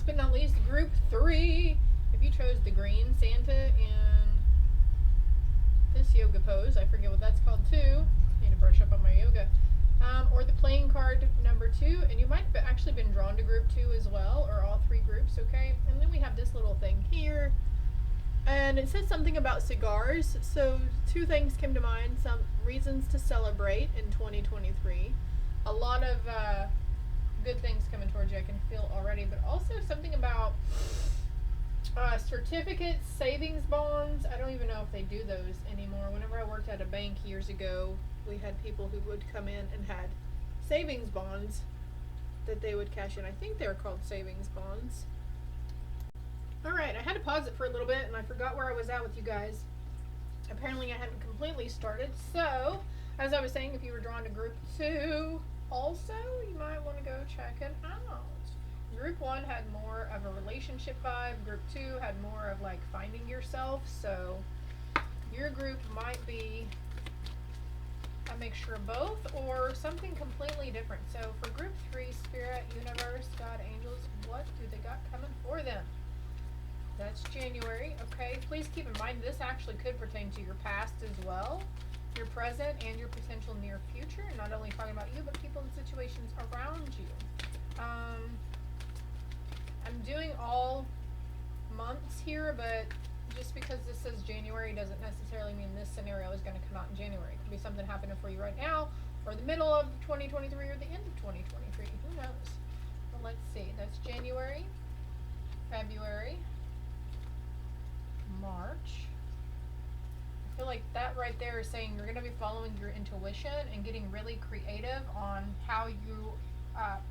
but not least, group 3. If you chose the green Santa in this yoga pose, I forget what that's called too. Need to brush up on my yoga. Or the playing card number 2, and you might have actually been drawn to group 2 as well, or all 3 groups, okay? And then we have this little thing here, and it says something about cigars. So 2 things came to mind: some reasons to celebrate in 2023. A lot of good things coming towards you, I can feel already, but also something about certificates, savings bonds. I don't even know if they do those anymore. Whenever I worked at a bank years ago, we had people who would come in and had savings bonds that they would cash in. I think they were called savings bonds. Alright, I had to pause it for a little bit and I forgot where I was at with you guys. Apparently I hadn't completely started. So, as I was saying, if you were drawn to group 2 also, you might want to go check it out. Group 1 had more of a relationship vibe. Group 2 had more of like finding yourself. So your group might be a mixture of both or something completely different. So for group 3, Spirit, Universe, God, Angels, what do they got coming for them? That's January. Okay, please keep in mind this actually could pertain to your past as well, your present, and your potential near future. Not only talking about you, but people and situations around you. I'm doing all months here, but just because this says January doesn't necessarily mean this scenario is going to come out in January. It could be something happening for you right now, or the middle of 2023, or the end of 2023. Who knows? Well, let's see. That's January, February, March. I feel like that right there is saying you're going to be following your intuition and getting really creative on how you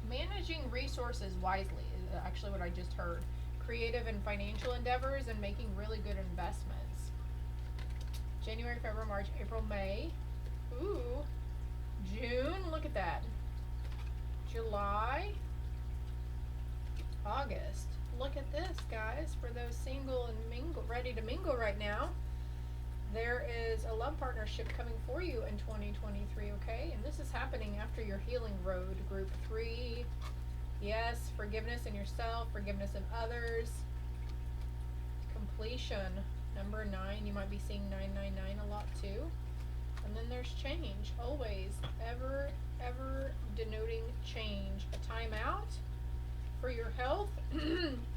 managing resources wisely is actually what I just heard. Creative and financial endeavors and making really good investments. January, February, March, April, May. Ooh. June, look at that. July, August. Look at this, guys. For those single and ready to mingle right now, there is a love partnership coming for you in 2023, okay? And this is happening after your healing road, group 3. Yes, forgiveness in yourself, forgiveness in others. Completion, number 9. You might be seeing 999 a lot too. And then there's change, always, ever denoting change. A timeout for your health.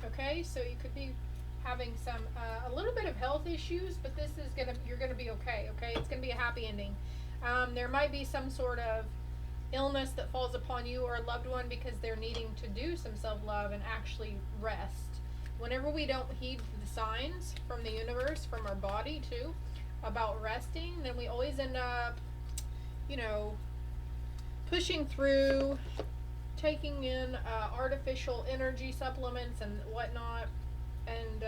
Okay, so you could be having some a little bit of health issues, but this is you're gonna be okay. Okay, it's gonna be a happy ending. There might be some sort of illness that falls upon you or a loved one because they're needing to do some self-love and actually rest. Whenever we don't heed the signs from the universe, from our body too, about resting, then we always end up, pushing through, taking in artificial energy supplements and whatnot, and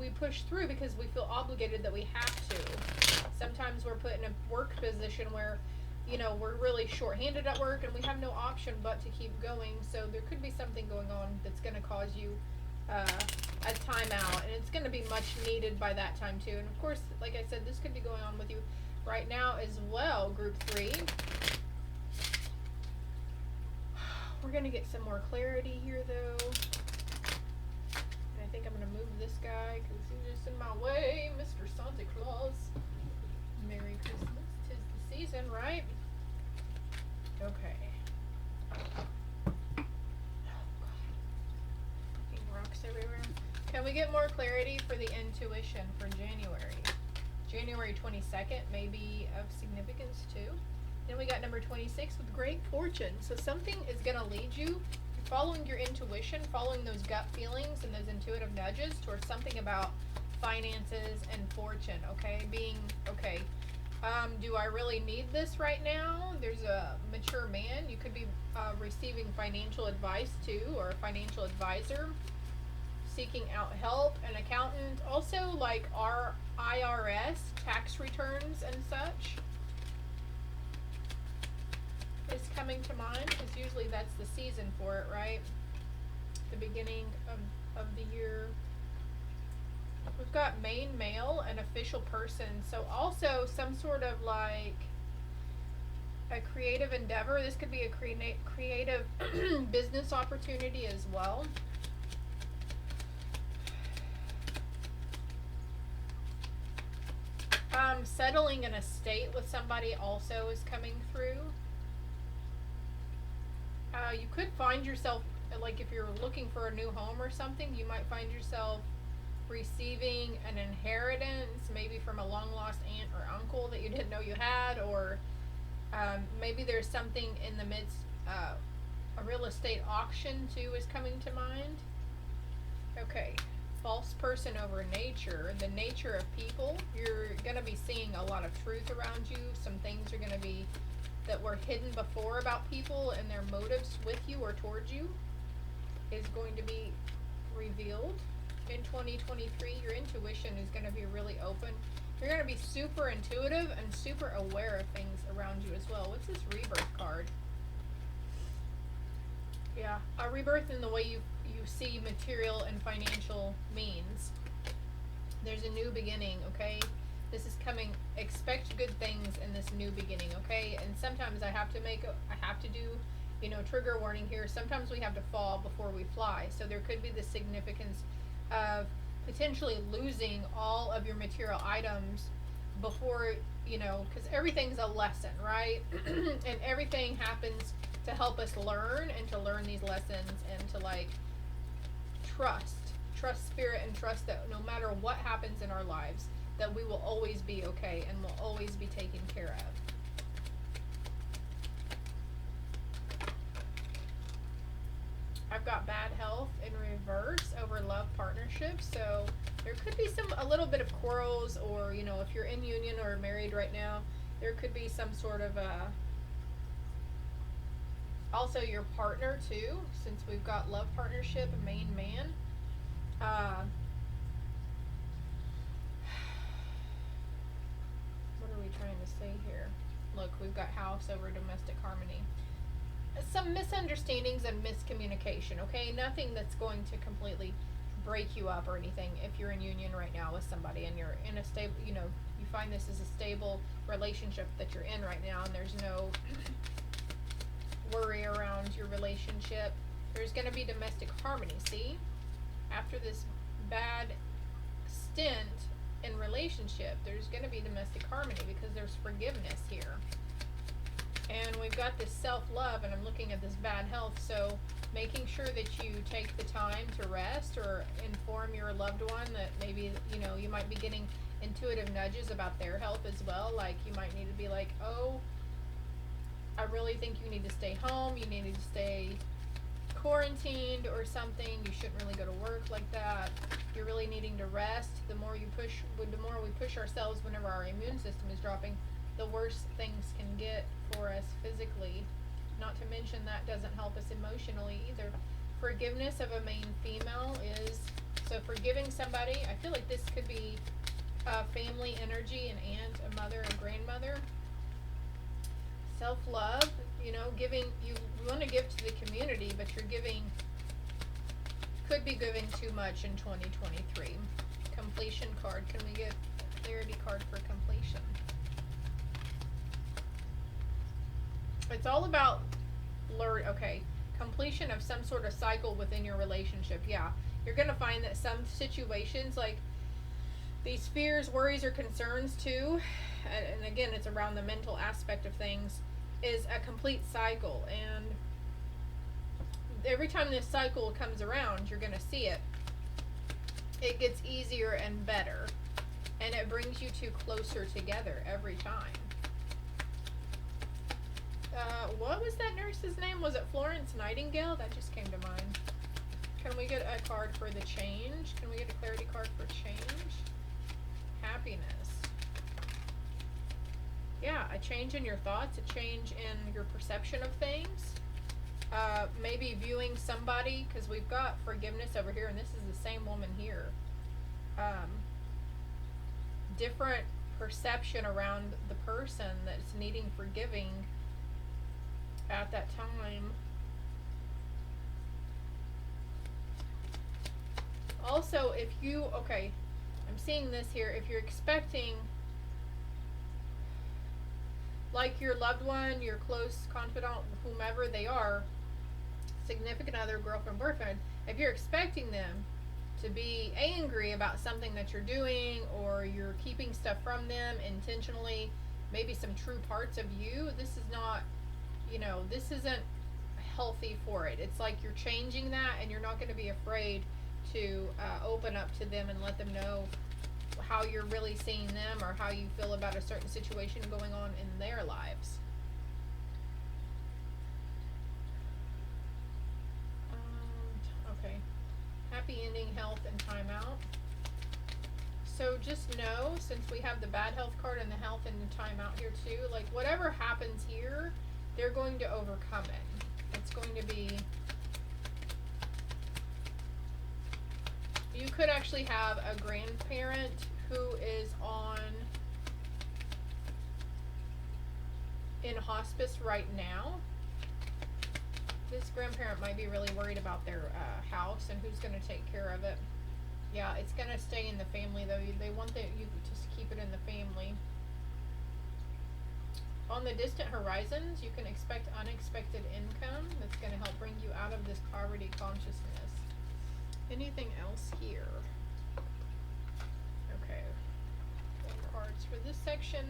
we push through because we feel obligated that we have to. Sometimes we're put in a work position where we're really short-handed at work and we have no option but to keep going. So there could be something going on that's going to cause you a timeout, and it's going to be much needed by that time too. And of course, like I said, this could be going on with you right now as well, group 3. We're going to get some more clarity here though. I think I'm going to move this guy because he's just in my way. Mr. Santa Claus. Merry Christmas. 'Tis the season, right? Okay. Oh, God. Fucking rocks everywhere. Can we get more clarity for the intuition for January? January 22nd may be of significance too. Then we got number 26 with great fortune. So something is going to lead you, following your intuition, following those gut feelings and those intuitive nudges towards something about finances and fortune, okay? Do I really need this right now? There's a mature man. You could be receiving financial advice too, or a financial advisor, seeking out help, an accountant, also like our IRS tax returns and such is coming to mind, because usually that's the season for it, right? The beginning of the year. We've got main male, an official person, so also some sort of like a creative endeavor. This could be a creative business opportunity as well. Settling in a state with somebody also is coming through. You could find yourself, like if you're looking for a new home or something, you might find yourself receiving an inheritance, maybe from a long lost aunt or uncle that you didn't know you had, or maybe there's something in the midst. A real estate auction too is coming to mind. Okay, false person over nature. The nature of people. You're going to be seeing a lot of truth around you. Some things are going to be that were hidden before about people and their motives with you or towards you is going to be revealed. In 2023, your intuition is going to be really open. You're going to be super intuitive and super aware of things around you as well. What's this rebirth card? Yeah, a rebirth in the way you see material and financial means. There's a new beginning, okay? This is coming. Expect good things in this new beginning, okay? And sometimes I have to do, trigger warning here. Sometimes we have to fall before we fly. So there could be the significance of potentially losing all of your material items before, because everything's a lesson, right? And everything happens to help us learn and to learn these lessons and to trust spirit and trust that no matter what happens in our lives, that we will always be okay and will always be taken care of. I've got bad health in reverse over love partnerships. So there could be a little bit of quarrels, or, if you're in union or married right now, there could be some sort of also your partner too, since we've got love partnership, main man. What are we trying to say here? Look, we've got house over domestic harmony. Some misunderstandings and miscommunication, okay? Nothing that's going to completely break you up or anything if you're in union right now with somebody and you're in a stable, you find this as a stable relationship that you're in right now and there's no worry around your relationship. There's going to be domestic harmony, see? After this bad stint in relationship, there's going to be domestic harmony because there's forgiveness here. And we've got this self-love, and I'm looking at this bad health, so making sure that you take the time to rest or inform your loved one that maybe, you might be getting intuitive nudges about their health as well. Like, you might need to be like, oh, I really think you need to stay home, you need to stay quarantined or something, you shouldn't really go to work like that, you're really needing to rest. The more we push ourselves whenever our immune system is dropping, the worse things can get for us physically. Not to mention that doesn't help us emotionally either. Forgiveness of a main female is, so forgiving somebody, I feel like this could be family energy, an aunt, a mother, a grandmother. Self-love, giving, you want to give to the community, but could be giving too much in 2023. Completion card, can we get a clarity card for completion? It's all about completion of some sort of cycle within your relationship. Yeah, you're going to find that some situations, like these fears, worries, or concerns too, and again, it's around the mental aspect of things, is a complete cycle. And every time this cycle comes around, you're going to see it. It gets easier and better, and it brings you two closer together every time. What was that nurse's name? Was it Florence Nightingale? That just came to mind. Can we get a card for the change? Can we get a clarity card for change? Happiness. Yeah, a change in your thoughts, a change in your perception of things. Maybe viewing somebody, because we've got forgiveness over here, and this is the same woman here. Different perception around the person that's needing forgiving at that time. Also, if you, I'm seeing this here, if you're expecting, like, your loved one, your close confidant, whomever they are, significant other, girlfriend, boyfriend, if you're expecting them to be angry about something that you're doing, or you're keeping stuff from them intentionally, maybe some true parts of you. This is not, this isn't healthy for it. It's like you're changing that, and you're not going to be afraid to open up to them and let them know how you're really seeing them, or how you feel about a certain situation going on in their lives. Okay. Happy ending, health, and timeout. So just know, since we have the bad health card and the health and the timeout here too, like whatever happens here, they're going to overcome it. It's going to be, you could actually have a grandparent who is in hospice right now. This grandparent might be really worried about their house and who's going to take care of it. Yeah, it's going to stay in the family though. They want you to keep it in the family. On the distant horizons, you can expect unexpected income that's going to help bring you out of this poverty consciousness. Anything else here? Okay. 1 cards for this section.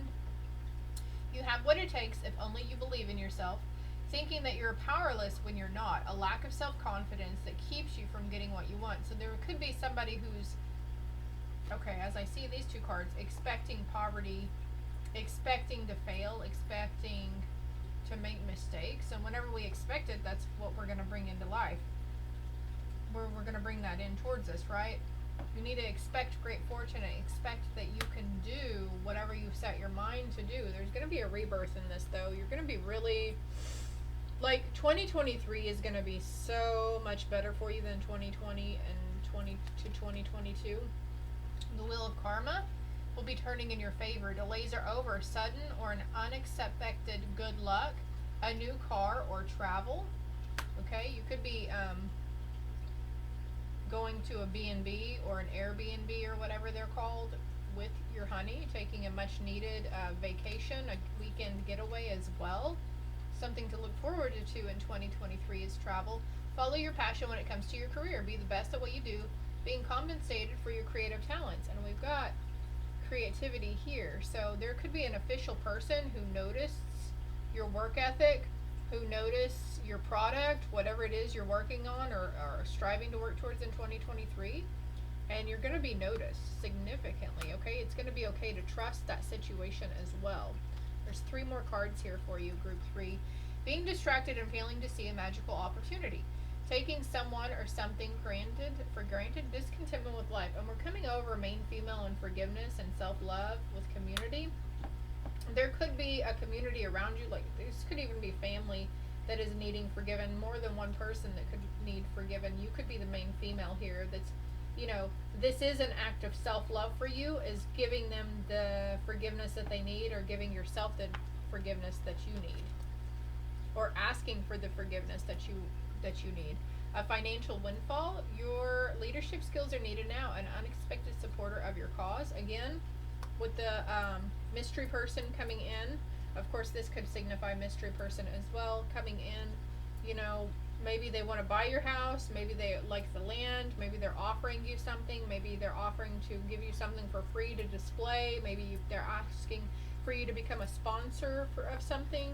You have what it takes if only you believe in yourself. Thinking that you're powerless when you're not. A lack of self-confidence that keeps you from getting what you want. So there could be somebody who's, okay, as I see these 2 cards, expecting poverty, expecting to fail, expecting to make mistakes. And whenever we expect it, that's what we're going to bring into life. We're going to bring that in towards us, right? You need to expect great fortune and expect that you can do whatever you set your mind to do. There's going to be a rebirth in this, though. You're going to be really... Like, 2023 is going to be so much better for you than 2020 and 2022. The wheel of karma will be turning in your favor. Delays are over. Sudden or an unexpected good luck. A new car or travel. Okay, you could be going to a B&B or an Airbnb or whatever they're called with your honey. Taking a much needed vacation, a weekend getaway as well. Something to look forward to in 2023 is travel. Follow your passion when it comes to your career. Be the best at what you do, being compensated for your creative talents. And we've got creativity here. So there could be an official person who noticed your work ethic, who noticed your product, whatever it is you're working on or striving to work towards in 2023. And you're going to be noticed significantly, okay? It's going to be okay to trust that situation as well. There's 3 more cards here for you, group 3. Being distracted and failing to see a magical opportunity. Taking someone or something for granted, discontentment with life. And we're coming over main female and forgiveness and self-love with community. There could be a community around you, like this could even be family that is needing forgiven, more than one person that could need forgiven. You could be the main female here that's, this is an act of self-love for you, is giving them the forgiveness that they need, or giving yourself the forgiveness that you need, or asking for the forgiveness that you need. A financial windfall. Your leadership skills are needed now. An unexpected supporter of your cause. Again, with the mystery person coming in, of course this could signify mystery person as well coming in. Maybe they want to buy your house, maybe they like the land, maybe they're offering you something, maybe they're offering to give you something for free to display, maybe they're asking for you to become a sponsor of something.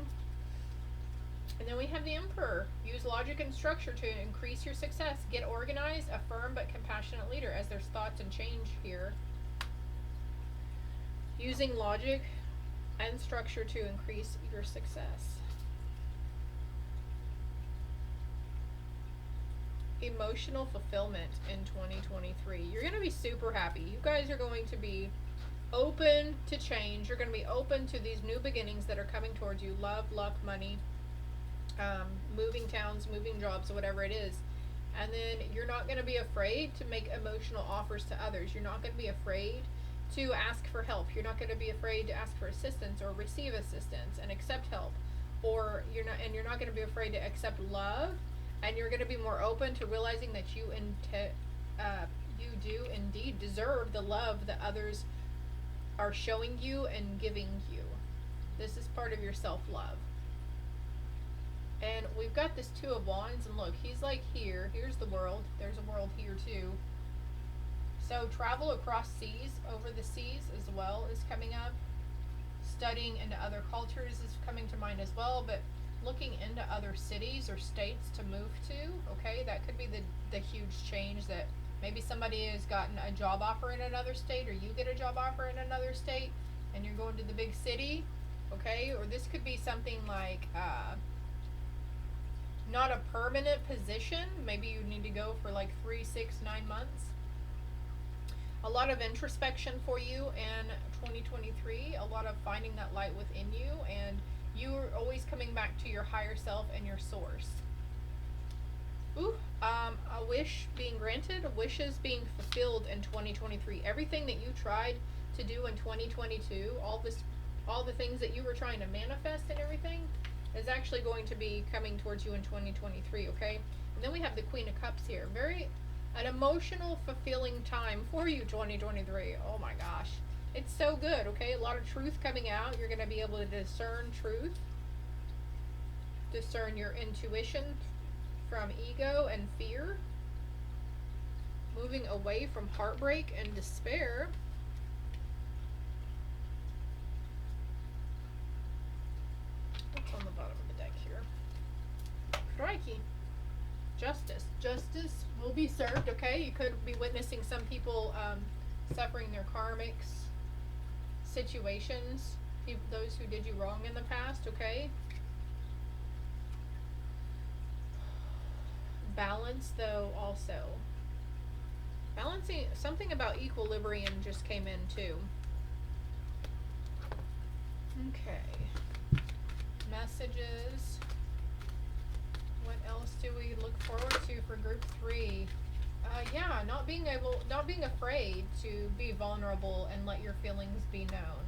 And then we have the Emperor. Use logic and structure to increase your success. Get organized, a firm but compassionate leader, as there's thoughts and change here. Using logic and structure to increase your success. Emotional fulfillment in 2023. You're going to be super happy. You guys are going to be open to change. You're going to be open to these new beginnings that are coming towards you. Love, luck, money, moving towns, moving jobs, whatever it is. And then you're not going to be afraid to make emotional offers to others. You're not going to be afraid to ask for help. You're not going to be afraid to ask for assistance or receive assistance and accept help. Or you're not going to be afraid to accept love. And you're going to be more open to realizing that you do indeed deserve the love that others are showing you and giving you. This is part of your self-love. And we've got this 2 of Wands, and look, he's like here. Here's the world. There's a world here too. So travel across seas, over the seas as well is coming up. Studying into other cultures is coming to mind as well, but looking into other cities or states to move to, okay? That could be the huge change, that maybe somebody has gotten a job offer in another state, or you get a job offer in another state and you're going to the big city, okay? Or this could be something like not a permanent position. Maybe you need to go for like 3, 6, 9 months. A lot of introspection for you in 2023, a lot of finding that light within you, and you are always coming back to your higher self and your source. Ooh, a wish being granted, wishes being fulfilled in 2023. Everything that you tried to do in 2022, all the things that you were trying to manifest and everything, is actually going to be coming towards you in 2023, okay? And then we have the Queen of Cups here. An emotional, fulfilling time for you, 2023. Oh my gosh. It's so good, okay? A lot of truth coming out. You're going to be able to discern truth. Discern your intuition from ego and fear. Moving away from heartbreak and despair. What's on the bottom of the deck here? Crikey. Justice will be served, okay? You could be witnessing some people suffering their karmics situations, those who did you wrong in the past, okay? Balance, though, also. Balancing, something about equilibrium just came in, too. Okay. Messages. What else do we look forward to for group 3? Yeah, not being afraid to be vulnerable and let your feelings be known.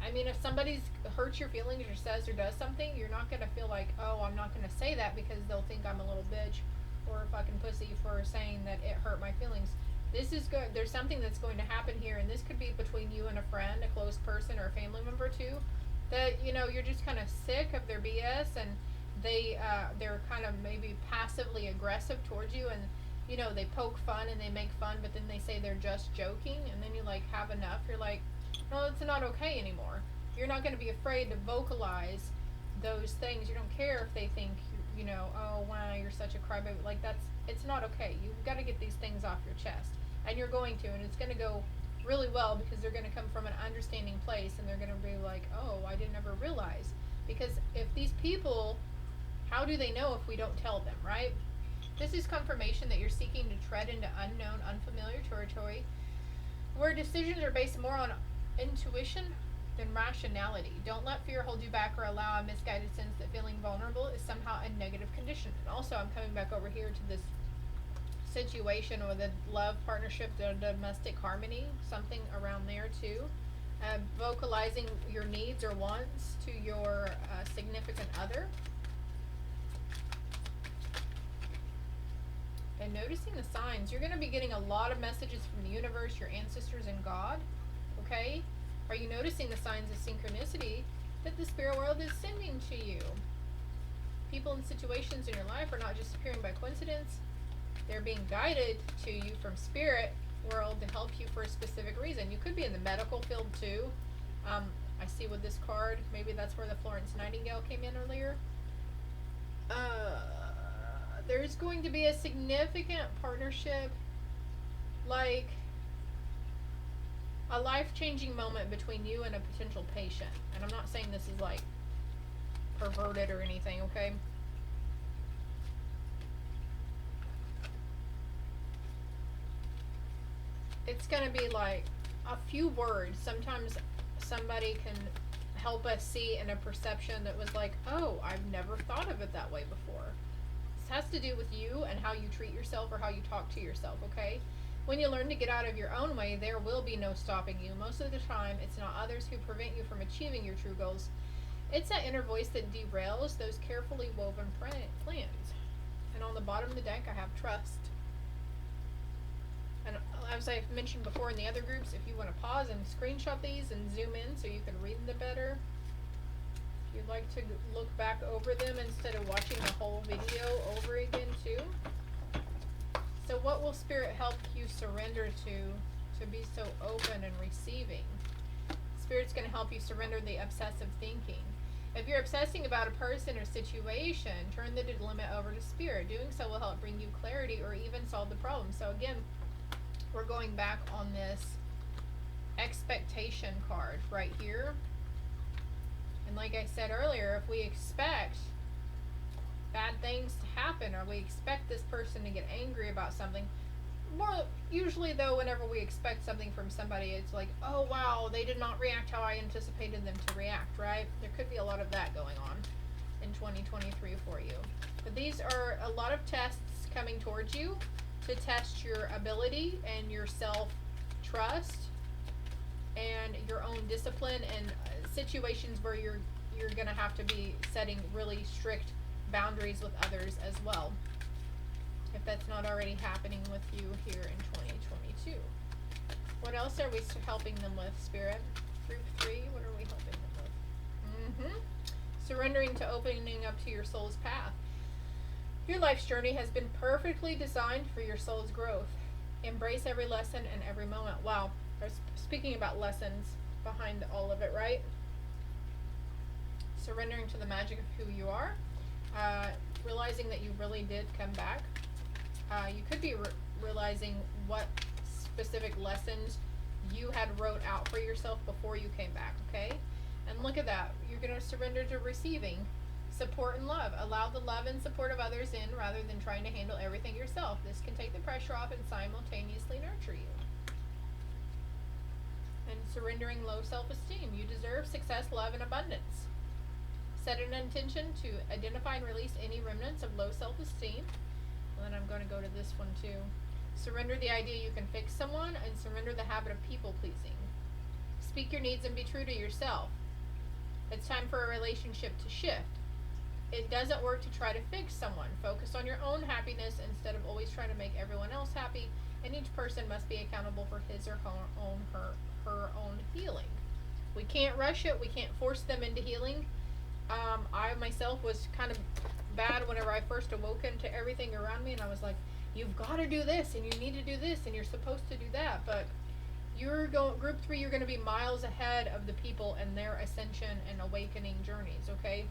I mean, if somebody's hurts your feelings or says or does something, you're not going to feel like, oh, I'm not going to say that because they'll think I'm a little bitch or a fucking pussy for saying that it hurt my feelings. This is good. There's something that's going to happen here, and this could be between you and a friend, a close person, or a family member too, that, you know, you're just kind of sick of their BS, and they're kind of maybe passively aggressive towards you, and you know, they poke fun and they make fun, but then they say they're just joking, and then you like have enough. You're like, no, it's not okay anymore. You're not going to be afraid to vocalize those things. You don't care if they think, you know, oh wow, you're such a crybaby. Like, it's not okay. You've got to get these things off your chest, and you're going to, and it's going to go really well because they're going to come from an understanding place, and they're going to be like, oh, I didn't ever realize. Because if these people, how do they know if we don't tell them, right? This is confirmation that you're seeking to tread into unknown, unfamiliar territory where decisions are based more on intuition than rationality. Don't let fear hold you back or allow a misguided sense that feeling vulnerable is somehow a negative condition. And also, I'm coming back over here to this situation with a love partnership, the domestic harmony, something around there too. Vocalizing your needs or wants to your significant other. And noticing the signs. You're going to be getting a lot of messages from the universe, your ancestors, and God. Okay? Are you noticing the signs of synchronicity that the spirit world is sending to you? People and situations in your life are not just appearing by coincidence. They're being guided to you from spirit world to help you for a specific reason. You could be in the medical field too. I see with this card, maybe that's where the Florence Nightingale came in earlier. There's going to be a significant partnership, like a life-changing moment between you and a potential patient. And I'm not saying this is like perverted or anything, okay? It's going to be like a few words. Sometimes somebody can help us see in a perception that was like, oh, I've never thought of it that way before. Has to do with you and how you treat yourself or how you talk to yourself, okay? When you learn to get out of your own way, there will be no stopping you. Most of the time, it's not others who prevent you from achieving your true goals. It's that inner voice that derails those carefully woven plans. And on the bottom of the deck, I have trust. And as I've mentioned before in the other groups, if you want to pause and screenshot these and zoom in so you can read them better, you'd like to look back over them instead of watching the whole video over again too. So what will Spirit help you surrender to to be so open and receiving. Spirit's going to help you surrender the obsessive thinking. If you're obsessing about a person or situation, turn the dilemma over to Spirit. Doing so will help bring you clarity or even solve the problem. So again, we're going back on this expectation card right here. And like I said earlier, if we expect bad things to happen, or we expect this person to get angry about something, more usually though, whenever we expect something from somebody, it's like, oh wow, they did not react how I anticipated them to react, right? There could be a lot of that going on in 2023 for you. But these are a lot of tests coming towards you to test your ability and your self-trust and your own discipline, and situations where you're going to have to be setting really strict boundaries with others as well, if that's not already happening with you here in 2022. What else are we helping them with, Spirit? Group 3, what are we helping them with? Surrendering to opening up to your soul's path. Your life's journey has been perfectly designed for your soul's growth. Embrace every lesson and every moment. Wow, speaking about lessons behind all of it, right? Surrendering to the magic of who you are. Realizing that you really did come back. You could be realizing what specific lessons you had wrote out for yourself before you came back, okay? And look at that. You're going to surrender to receiving support and love. Allow the love and support of others in rather than trying to handle everything yourself. This can take the pressure off and simultaneously nurture you. And surrendering low self-esteem. You deserve success, love, and abundance. Set an intention to identify and release any remnants of low self-esteem. And then I'm going to go to this one too. Surrender the idea you can fix someone, and surrender the habit of people pleasing. Speak your needs and be true to yourself. It's time for a relationship to shift. It doesn't work to try to fix someone. Focus on your own happiness instead of always trying to make everyone else happy, and each person must be accountable for his or her own healing. We can't rush it. We can't force them into healing. I myself was kind of bad whenever I first awoken to everything around me, and I was like, you've got to do this, and you need to do this, and you're supposed to do that. But you're going, group 3, you're going to be miles ahead of the people and their ascension and awakening journeys, okay?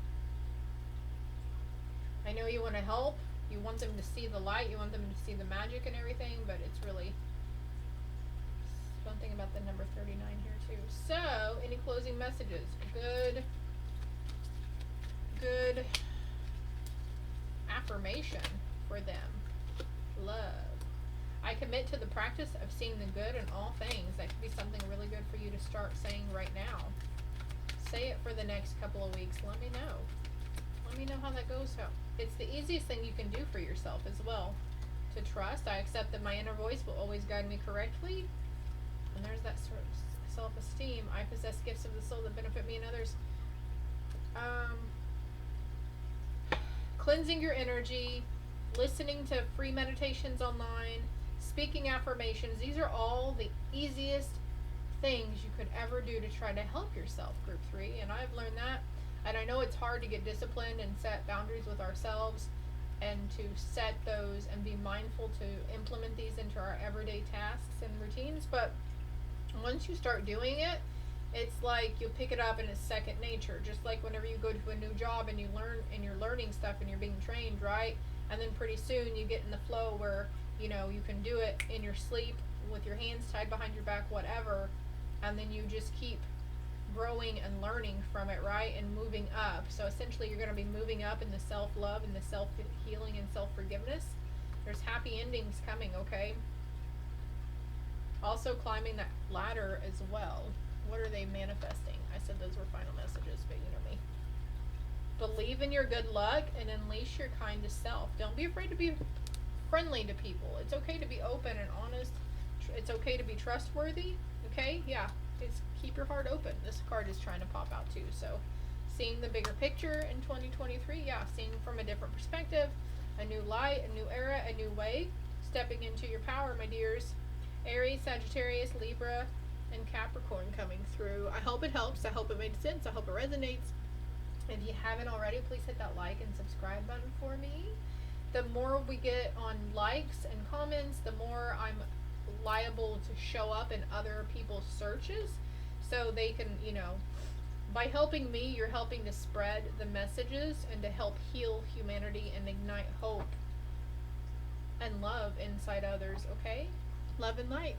I know you want to help. You want them to see the light. You want them to see the magic and everything, but it's really something about the number 39 here too. So, any closing messages? Good affirmation for them. Love. I commit to the practice of seeing the good in all things. That could be something really good for you to start saying right now. Say it for the next couple of weeks. Let me know. Let me know how that goes. It's the easiest thing you can do for yourself as well. To trust. I accept that my inner voice will always guide me correctly. And there's that sort of self-esteem. I possess gifts of the soul that benefit me and others. Cleansing your energy, listening to free meditations online, speaking affirmations. These are all the easiest things you could ever do to try to help yourself, group 3. And I've learned that. And I know it's hard to get disciplined and set boundaries with ourselves and to set those and be mindful to implement these into our everyday tasks and routines. But once you start doing it, it's like you pick it up and it's second nature. Just like whenever you go to a new job and you learn and you're learning stuff and you're being trained, right? And then pretty soon you get in the flow where, you know, you can do it in your sleep with your hands tied behind your back, whatever. And then you just keep growing and learning from it, right? And moving up. So essentially you're going to be moving up in the self-love and the self-healing and self-forgiveness. There's happy endings coming, okay? Also climbing that ladder as well. What are they manifesting? I said those were final messages, but you know me. Believe in your good luck and unleash your kindest self. Don't be afraid to be friendly to people. It's okay to be open and honest. It's okay to be trustworthy. Okay? Yeah. Just keep your heart open. This card is trying to pop out too. So, seeing the bigger picture in 2023. Yeah. Seeing from a different perspective. A new light, a new era, a new way. Stepping into your power, my dears. Aries, Sagittarius, Libra, and Capricorn coming through. I hope it helps. I hope it made sense. I hope it resonates. If you haven't already, please hit that like and subscribe button for me. The more we get on likes and comments, the more I'm liable to show up in other people's searches, so they can, by helping me, you're helping to spread the messages and to help heal humanity and ignite hope and love inside others, okay? Love and light.